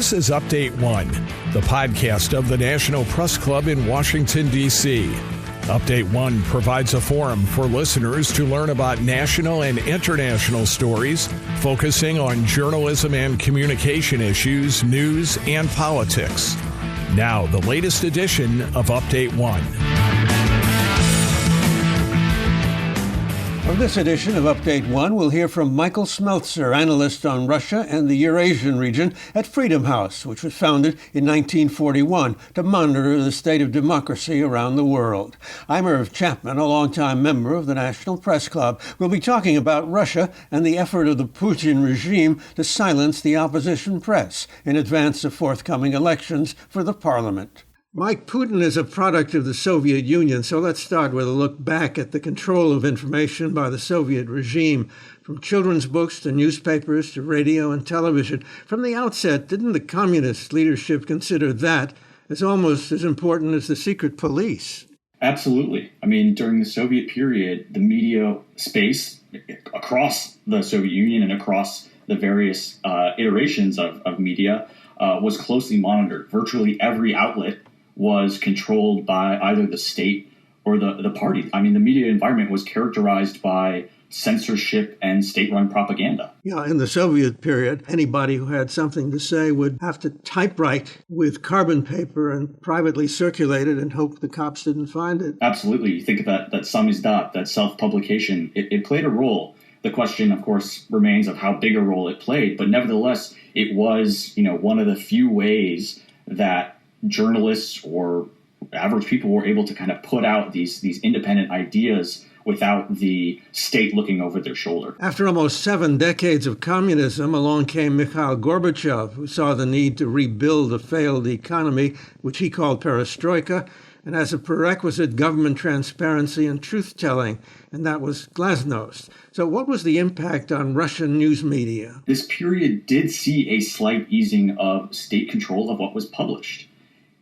This is Update One, the podcast of the National Press Club in Washington, D.C. Update One provides a forum for listeners to learn about national and international stories, focusing on journalism and communication issues, news, and politics. Now, the latest edition of Update One. On this edition of Update One, we'll hear from Michael Smeltzer, analyst on Russia and the Eurasian region at Freedom House, which was founded in 1941 to monitor the state of democracy around the world. I'm Irv Chapman, a longtime member of the National Press Club. We'll be talking about Russia and the effort of the Putin regime to silence the opposition press in advance of forthcoming elections for the parliament. Mike, Putin is a product of the Soviet Union, so let's start with a look back at the control of information by the Soviet regime, from children's books to newspapers to radio and television. From the outset, didn't the communist leadership consider that as almost as important as the secret police? Absolutely. I mean, during the Soviet period, the media space across the Soviet Union and across the various iterations of media was closely monitored. Virtually every outlet was controlled by either the state or the party. I mean, the media environment was characterized by censorship and state-run propaganda. Yeah, in the Soviet period, anybody who had something to say would have to typewrite with carbon paper and privately circulate it and hope the cops didn't find it. Absolutely. You think of that samizdat, that self-publication, it played a role. The question, of course, remains of how big a role it played, but nevertheless, it was, one of the few ways that journalists or average people were able to kind of put out these independent ideas without the state looking over their shoulder. After almost 7 decades of communism, along came Mikhail Gorbachev, who saw the need to rebuild a failed economy, which he called perestroika, and as a prerequisite, government transparency and truth-telling, and that was glasnost. So what was the impact on Russian news media? This period did see a slight easing of state control of what was published.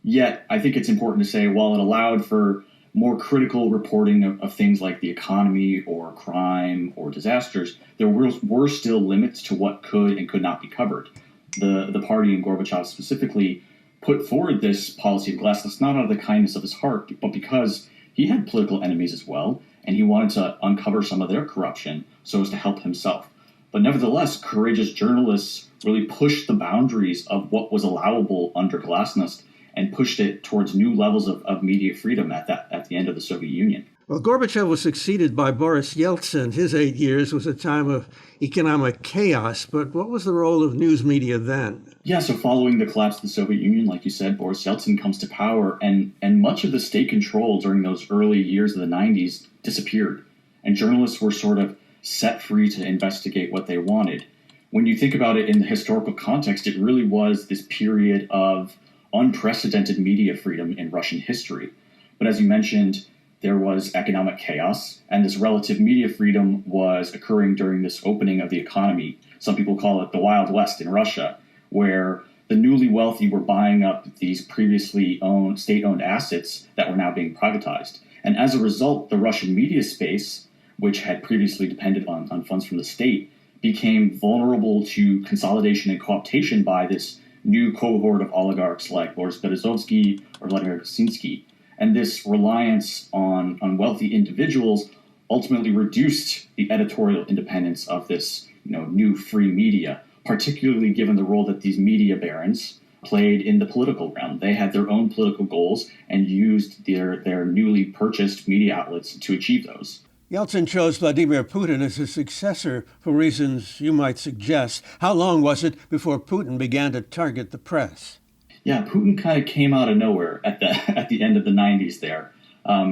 Yet, I think it's important to say, while it allowed for more critical reporting of things like the economy or crime or disasters, there were still limits to what could and could not be covered. The party, and Gorbachev specifically, put forward this policy of glasnost not out of the kindness of his heart, but because he had political enemies as well, and he wanted to uncover some of their corruption so as to help himself. But nevertheless, courageous journalists really pushed the boundaries of what was allowable under glasnost and pushed it towards new levels of media freedom at the end of the Soviet Union. Well, Gorbachev was succeeded by Boris Yeltsin. His 8 years was a time of economic chaos, but what was the role of news media then? Yeah, so following the collapse of the Soviet Union, like you said, Boris Yeltsin comes to power, and much of the state control during those early years of the 90s disappeared, and journalists were sort of set free to investigate what they wanted. When you think about it in the historical context, it really was this period of unprecedented media freedom in Russian history. But as you mentioned, there was economic chaos, and this relative media freedom was occurring during this opening of the economy. Some people call it the Wild West in Russia, where the newly wealthy were buying up these previously state-owned assets that were now being privatized. And as a result, the Russian media space, which had previously depended on funds from the state, became vulnerable to consolidation and co-optation by this new cohort of oligarchs like Boris Berezovsky or Vladimir Kaczynski. And this reliance on wealthy individuals ultimately reduced the editorial independence of this new free media, particularly given the role that these media barons played in the political realm. They had their own political goals and used their newly purchased media outlets to achieve those. Yeltsin chose Vladimir Putin as his successor for reasons you might suggest. How long was it before Putin began to target the press? Yeah, Putin kind of came out of nowhere at the end of the 90s there.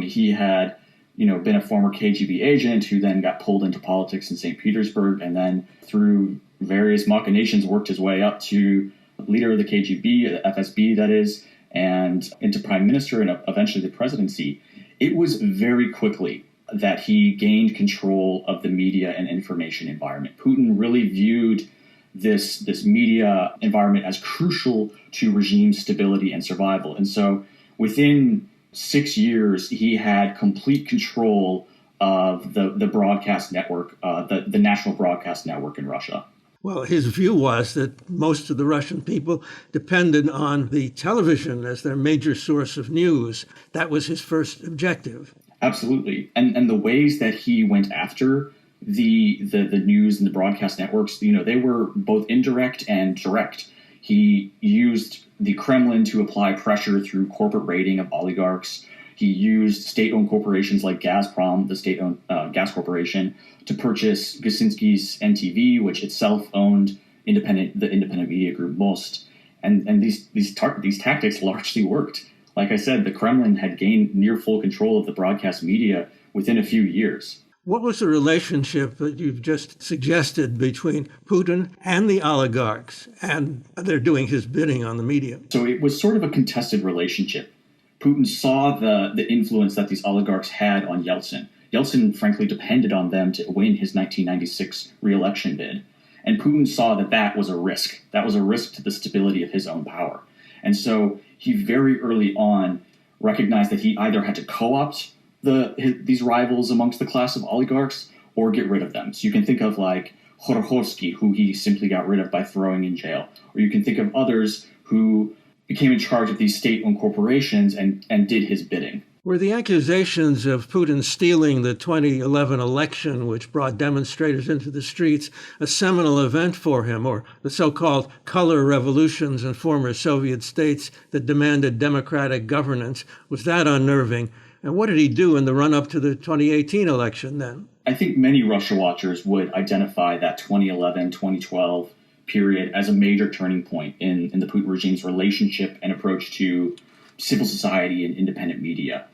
He had been a former KGB agent who then got pulled into politics in St. Petersburg, and then through various machinations worked his way up to leader of the KGB, the FSB that is, and into prime minister and eventually the presidency. It was very quickly that he gained control of the media and information environment. Putin really viewed this media environment as crucial to regime stability and survival. And so within 6 years, he had complete control of the broadcast network, the national broadcast network in Russia. Well, his view was that most of the Russian people depended on the television as their major source of news. That was his first objective. Absolutely. And the ways that he went after the news and the broadcast networks, they were both indirect and direct. He used the Kremlin to apply pressure through corporate raiding of oligarchs. He used state-owned corporations like Gazprom, the state-owned gas corporation, to purchase Gasinski's NTV, which itself owned the independent media group Most. And these tactics largely worked. Like I said, the Kremlin had gained near full control of the broadcast media within a few years. What was the relationship that you've just suggested between Putin and the oligarchs, and they're doing his bidding on the media? So it was sort of a contested relationship. Putin saw the influence that these oligarchs had on Yeltsin. Yeltsin, frankly, depended on them to win his 1996 re-election bid. And Putin saw that was a risk. That was a risk to the stability of his own power. And so he very early on recognized that he either had to co-opt these rivals amongst the class of oligarchs or get rid of them. So you can think of like Khodorkovsky, who he simply got rid of by throwing in jail. Or you can think of others who became in charge of these state-owned corporations and did his bidding. Were the accusations of Putin stealing the 2011 election, which brought demonstrators into the streets, a seminal event for him, or the so-called color revolutions in former Soviet states that demanded democratic governance? Was that unnerving? And what did he do in the run-up to the 2018 election then? I think many Russia watchers would identify that 2011-2012 period as a major turning point in the Putin regime's relationship and approach to civil society and independent media.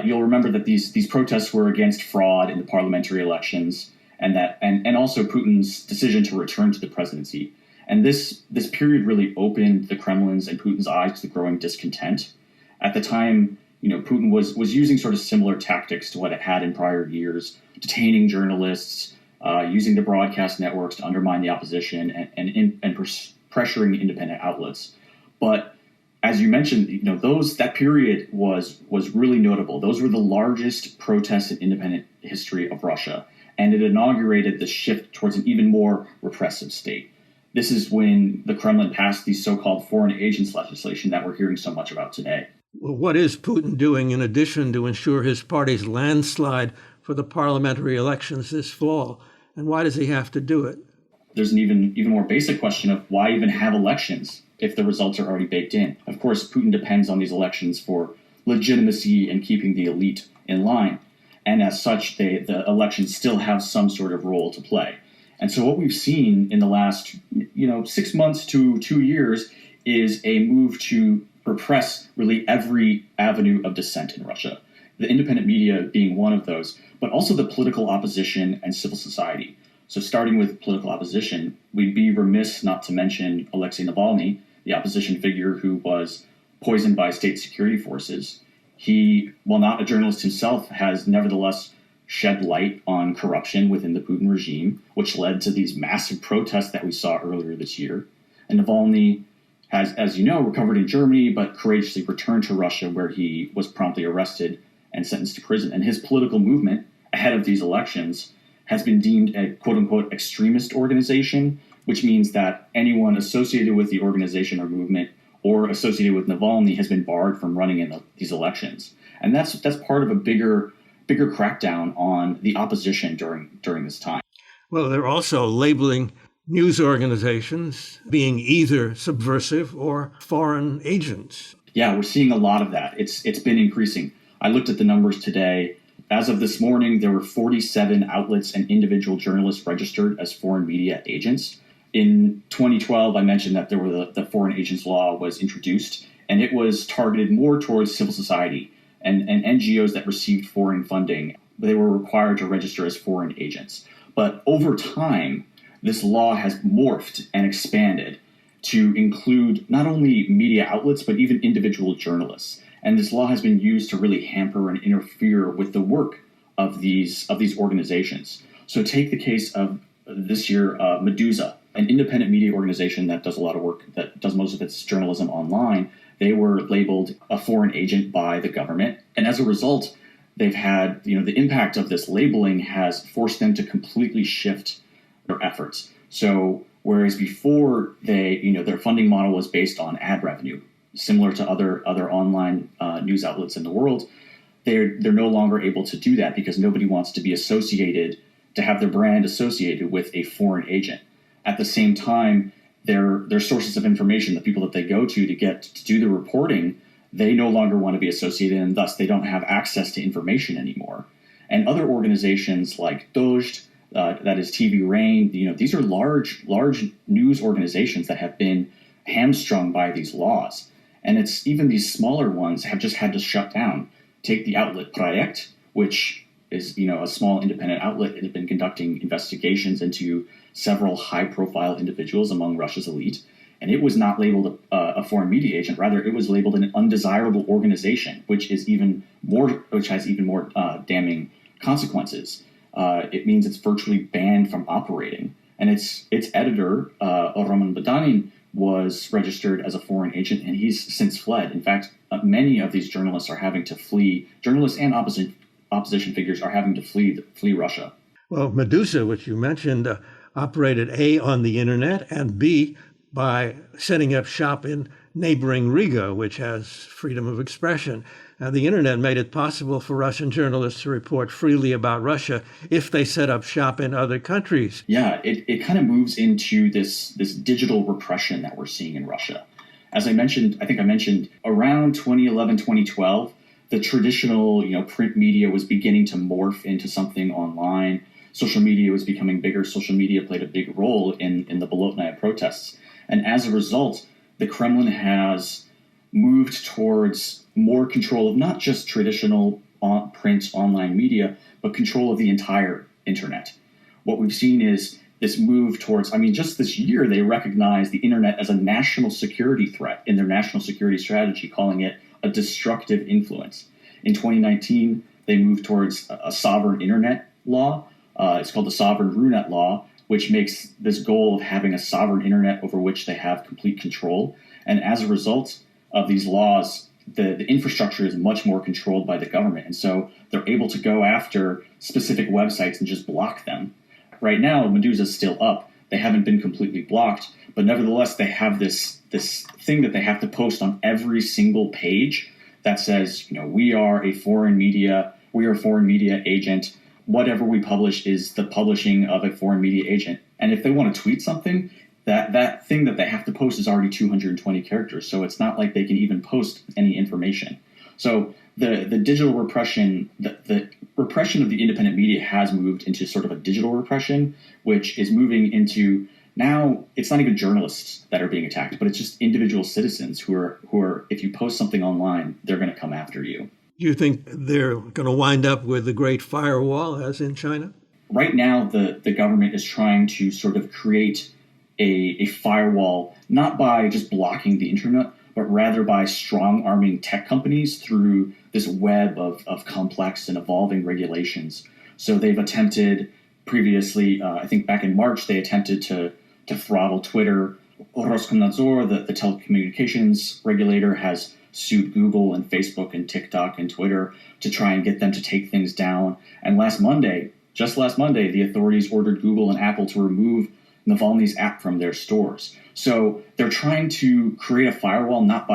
You'll remember that these protests were against fraud in the parliamentary elections, and also Putin's decision to return to the presidency. And this period really opened the Kremlin's and Putin's eyes to the growing discontent. At the time, Putin was using sort of similar tactics to what it had in prior years, detaining journalists, using the broadcast networks to undermine the opposition, and pressuring independent outlets. But as you mentioned, that period was really notable. Those were the largest protests in independent history of Russia, and it inaugurated the shift towards an even more repressive state. This is when the Kremlin passed the so-called foreign agents legislation that we're hearing so much about today. Well, what is Putin doing in addition to ensure his party's landslide for the parliamentary elections this fall? And why does he have to do it? There's an even more basic question of why even have elections if the results are already baked in. Of course, Putin depends on these elections for legitimacy and keeping the elite in line. And as such, the elections still have some sort of role to play. And so what we've seen in the last 6 months to 2 years is a move to repress really every avenue of dissent in Russia. The independent media being one of those, but also the political opposition and civil society. So starting with political opposition, we'd be remiss not to mention Alexei Navalny, the opposition figure who was poisoned by state security forces. He, while not a journalist himself, has nevertheless shed light on corruption within the Putin regime, which led to these massive protests that we saw earlier this year. And Navalny has, as you know, recovered in Germany, but courageously returned to Russia, where he was promptly arrested and sentenced to prison. And his political movement ahead of these elections has been deemed a quote-unquote extremist organization, which means that anyone associated with the organization or movement or associated with Navalny has been barred from running in these elections. And that's part of a bigger crackdown on the opposition during this time. Well, they're also labeling news organizations being either subversive or foreign agents. Yeah, we're seeing a lot of that. It's been increasing. I looked at the numbers today. As of this morning, there were 47 outlets and individual journalists registered as foreign media agents. In 2012, I mentioned that there were the Foreign Agents Law was introduced, and it was targeted more towards civil society and NGOs that received foreign funding. They were required to register as foreign agents. But over time, this law has morphed and expanded to include not only media outlets, but even individual journalists. And this law has been used to really hamper and interfere with the work of these organizations. So take the case of this year, Medusa, an independent media organization that does a lot of work, that does most of its journalism online. They were labeled a foreign agent by the government. And as a result, they've had, the impact of this labeling has forced them to completely shift their efforts. So whereas before their funding model was based on ad revenue, similar to other online news outlets in the world, they're no longer able to do that because nobody wants to be associated, to have their brand associated with a foreign agent. At the same time, their sources of information, the people that they go to get to do the reporting, they no longer want to be associated, and thus they don't have access to information anymore. And other organizations like Dojd, that is TV Rain, these are large news organizations that have been hamstrung by these laws. And it's even these smaller ones have just had to shut down. Take the outlet Projekt, which is a small independent outlet that had been conducting investigations into several high-profile individuals among Russia's elite, and it was not labeled a foreign media agent. Rather, it was labeled an undesirable organization, which has even more damning consequences. It means it's virtually banned from operating, and its editor, Roman Badanin, was registered as a foreign agent, and he's since fled. In fact, many of these journalists are having to flee. Journalists and opposition figures are having to flee Russia. Well, Medusa, which you mentioned, operated A, on the internet, and B, by setting up shop in neighboring Riga, which has freedom of expression. The internet made it possible for Russian journalists to report freely about Russia if they set up shop in other countries. Yeah, it kind of moves into this digital repression that we're seeing in Russia. As I mentioned, around 2011, 2012, the traditional print media was beginning to morph into something online. Social media was becoming bigger. Social media played a big role in the Bolotnaya protests. And as a result, the Kremlin has moved towards more control of not just traditional print online media, but control of the entire internet. What we've seen is this move towards, just this year, they recognized the internet as a national security threat in their national security strategy, calling it a destructive influence. In 2019, they moved towards a sovereign internet law. It's called the Sovereign Runet Law, which makes this goal of having a sovereign internet over which they have complete control. And as a result of these laws, the infrastructure is much more controlled by the government. And so they're able to go after specific websites and just block them. Right now, Medusa is still up. They haven't been completely blocked, but nevertheless, they have this thing that they have to post on every single page that says, we are a foreign media agent. Whatever we publish is the publishing of a foreign media agent. And if they want to tweet something, that thing that they have to post is already 220 characters. So it's not like they can even post any information. So the digital repression, the repression of the independent media has moved into sort of a digital repression, which is moving into now it's not even journalists that are being attacked, but it's just individual citizens who are if you post something online, they're going to come after you. Do you think they're going to wind up with the Great Firewall, as in China? Right now, the government is trying to sort of create a firewall, not by just blocking the internet, but rather by strong-arming tech companies through this web of complex and evolving regulations. So they've attempted previously, I think back in March, they attempted to throttle Twitter. Roskomnadzor, the telecommunications regulator, has sued Google and Facebook and TikTok and Twitter to try and get them to take things down. And just last Monday, the authorities ordered Google and Apple to remove Navalny's app from their stores. So they're trying to create a firewall not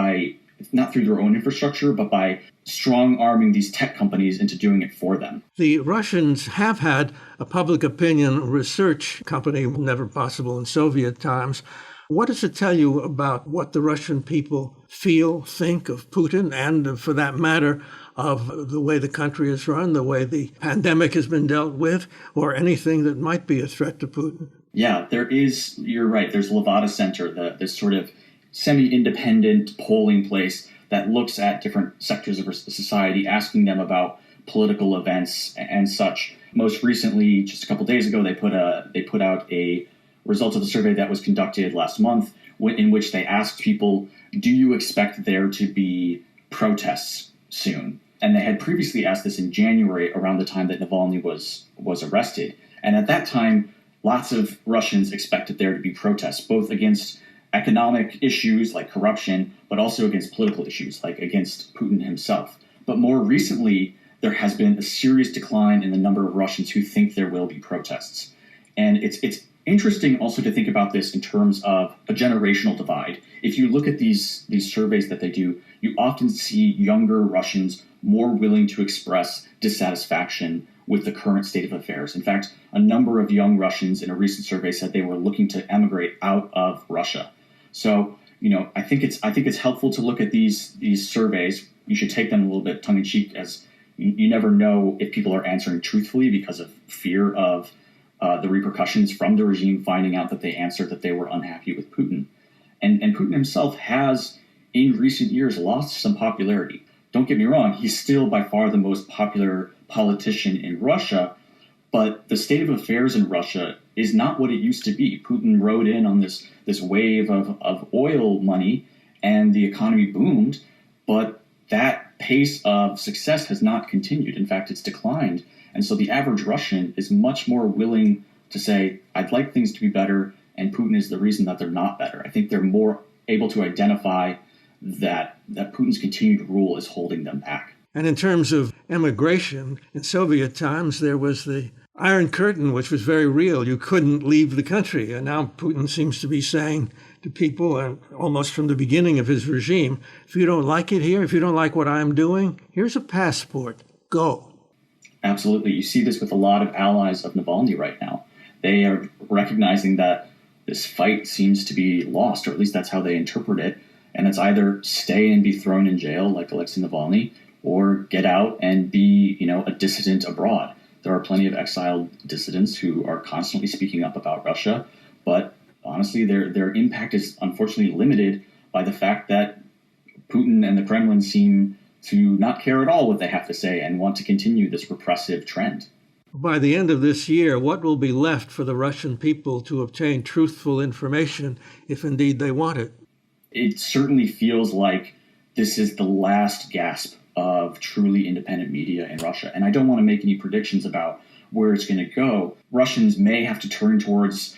through their own infrastructure, but by strong-arming these tech companies into doing it for them. The Russians have had a public opinion research company, never possible in Soviet times. What does it tell you about what the Russian people feel, think of Putin, and for that matter, of the way the country is run, the way the pandemic has been dealt with, or anything that might be a threat to Putin? Yeah, you're right, there's Levada Center, this sort of semi-independent polling place that looks at different sectors of society, asking them about political events and such. Most recently, just a couple days ago, they put out a result of the survey that was conducted last month, in which they asked people, do you expect there to be protests soon? And they had previously asked this in January, around the time that Navalny was arrested. And at that time, lots of Russians expected there to be protests, both against economic issues like corruption, but also against political issues like against Putin himself. But more recently, there has been a serious decline in the number of Russians who think there will be protests. And it's interesting also to think about this in terms of a generational divide. If you look at these surveys that they do, you often see younger Russians more willing to express dissatisfaction with the current state of affairs. In fact, a number of young Russians in a recent survey said they were looking to emigrate out of Russia. So, I think it's helpful to look at these surveys. You should take them a little bit tongue-in-cheek, as you never know if people are answering truthfully because of fear of the repercussions from the regime finding out that they answered that they were unhappy with Putin. And Putin himself has, in recent years, lost some popularity. Don't get me wrong, he's still by far the most popular politician in Russia, but the state of affairs in Russia is not what it used to be. Putin rode in on this wave of oil money, and the economy boomed, but that pace of success has not continued. In fact, it's declined. And so the average Russian is much more willing to say, I'd like things to be better, and Putin is the reason that they're not better. I think they're more able to identify that Putin's continued rule is holding them back. And in terms of emigration, in Soviet times, there was the Iron Curtain, which was very real. You couldn't leave the country. And now Putin seems to be saying to people, and almost from the beginning of his regime, if you don't like it here, if you don't like what I'm doing, here's a passport. Go. Absolutely. You see this with a lot of allies of Navalny right now. They are recognizing that this fight seems to be lost, or at least that's how they interpret it. And it's either stay and be thrown in jail like Alexei Navalny, or get out and be, a dissident abroad. There are plenty of exiled dissidents who are constantly speaking up about Russia, but honestly, their impact is unfortunately limited by the fact that Putin and the Kremlin seem to not care at all what they have to say and want to continue this repressive trend. By the end of this year, what will be left for the Russian people to obtain truthful information, if indeed they want it? It certainly feels like this is the last gasp of truly independent media in Russia. And I don't want to make any predictions about where it's going to go. Russians may have to turn towards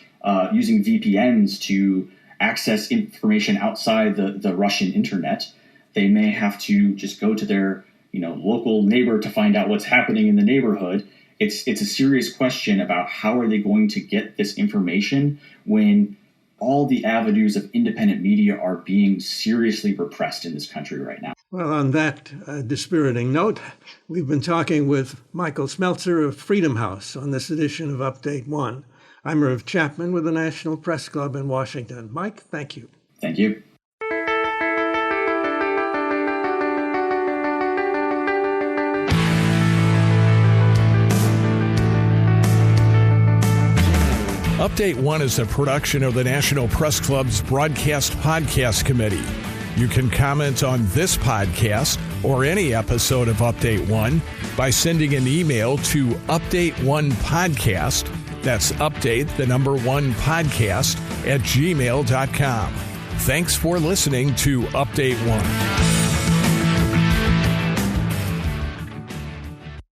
using VPNs to access information outside the Russian internet. They may have to just go to their local neighbor to find out what's happening in the neighborhood. It's a serious question about how are they going to get this information when all the avenues of independent media are being seriously repressed in this country right now. Well, on that dispiriting note, we've been talking with Michael Smeltzer of Freedom House on this edition of Update One. I'm Irv Chapman with the National Press Club in Washington. Mike, thank you. Thank you. Update One is a production of the National Press Club's Broadcast Podcast Committee. You can comment on this podcast or any episode of Update One by sending an email to update1podcast, that's update the number 1 podcast @gmail.com. Thanks for listening to Update One.